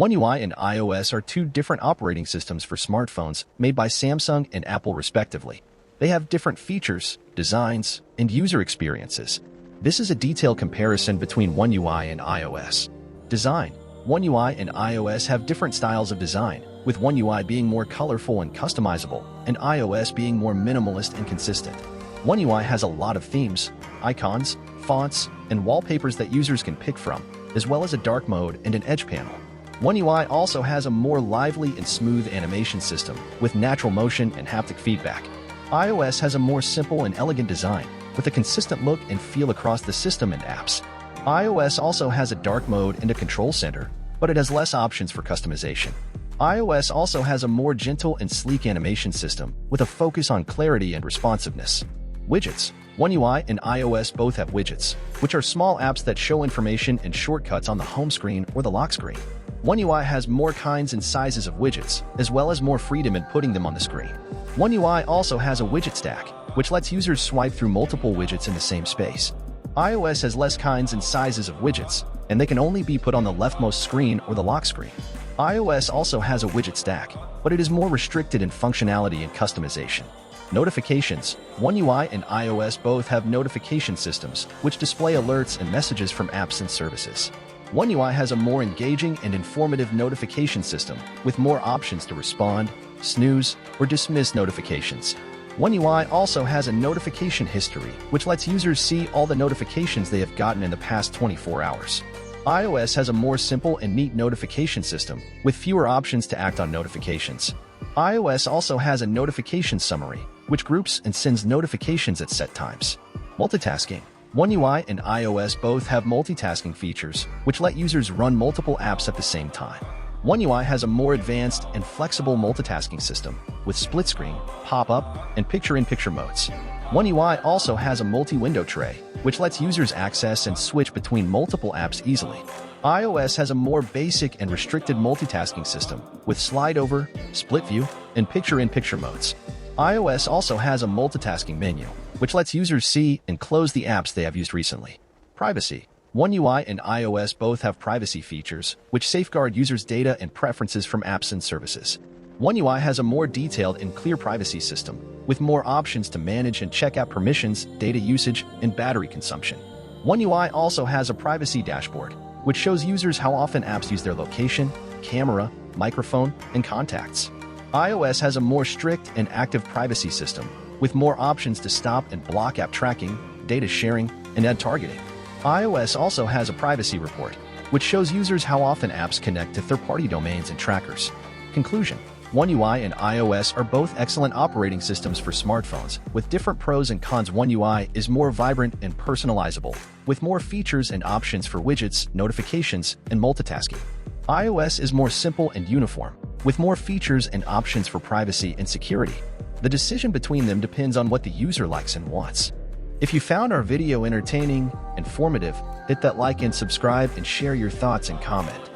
One UI and iOS are two different operating systems for smartphones made by Samsung and Apple respectively. They have different features, designs, and user experiences. This is a detailed comparison between One UI and iOS. Design. One UI and iOS have different styles of design, with One UI being more colorful and customizable, and iOS being more minimalist and consistent. One UI has a lot of themes, icons, fonts, and wallpapers that users can pick from, as well as a dark mode and an edge panel. One UI also has a more lively and smooth animation system, with natural motion and haptic feedback. iOS has a more simple and elegant design, with a consistent look and feel across the system and apps. iOS also has a dark mode and a control center, but it has less options for customization. iOS also has a more gentle and sleek animation system, with a focus on clarity and responsiveness. Widgets. One UI and iOS both have widgets, which are small apps that show information and shortcuts on the home screen or the lock screen. One UI has more kinds and sizes of widgets, as well as more freedom in putting them on the screen. One UI also has a widget stack, which lets users swipe through multiple widgets in the same space. iOS has less kinds and sizes of widgets, and they can only be put on the leftmost screen or the lock screen. iOS also has a widget stack, but it is more restricted in functionality and customization. Notifications. One UI and iOS both have notification systems, which display alerts and messages from apps and services. One UI has a more engaging and informative notification system, with more options to respond, snooze, or dismiss notifications. One UI also has a notification history, which lets users see all the notifications they have gotten in the past 24 hours. iOS has a more simple and neat notification system, with fewer options to act on notifications. iOS also has a notification summary, which groups and sends notifications at set times. Multitasking. One UI and iOS both have multitasking features, which let users run multiple apps at the same time. One UI has a more advanced and flexible multitasking system, with split screen, pop-up, and picture-in-picture modes. One UI also has a multi-window tray, which lets users access and switch between multiple apps easily. iOS has a more basic and restricted multitasking system, with slide-over, split view, and picture-in-picture modes. iOS also has a multitasking menu, which lets users see and close the apps they have used recently. Privacy. One UI and iOS both have privacy features, which safeguard users' data and preferences from apps and services. One UI has a more detailed and clear privacy system, with more options to manage and check out permissions, data usage, and battery consumption. One UI also has a privacy dashboard, which shows users how often apps use their location, camera, microphone, and contacts. iOS has a more strict and active privacy system, with more options to stop and block app tracking, data sharing, and ad targeting. iOS also has a privacy report, which shows users how often apps connect to third-party domains and trackers. Conclusion. One UI and iOS are both excellent operating systems for smartphones, with different pros and cons. One UI is more vibrant and personalizable, with more features and options for widgets, notifications, and multitasking. iOS is more simple and uniform, with more features and options for privacy and security. The decision between them depends on what the user likes and wants. If you found our video entertaining, informative, hit that like and subscribe and share your thoughts and comment.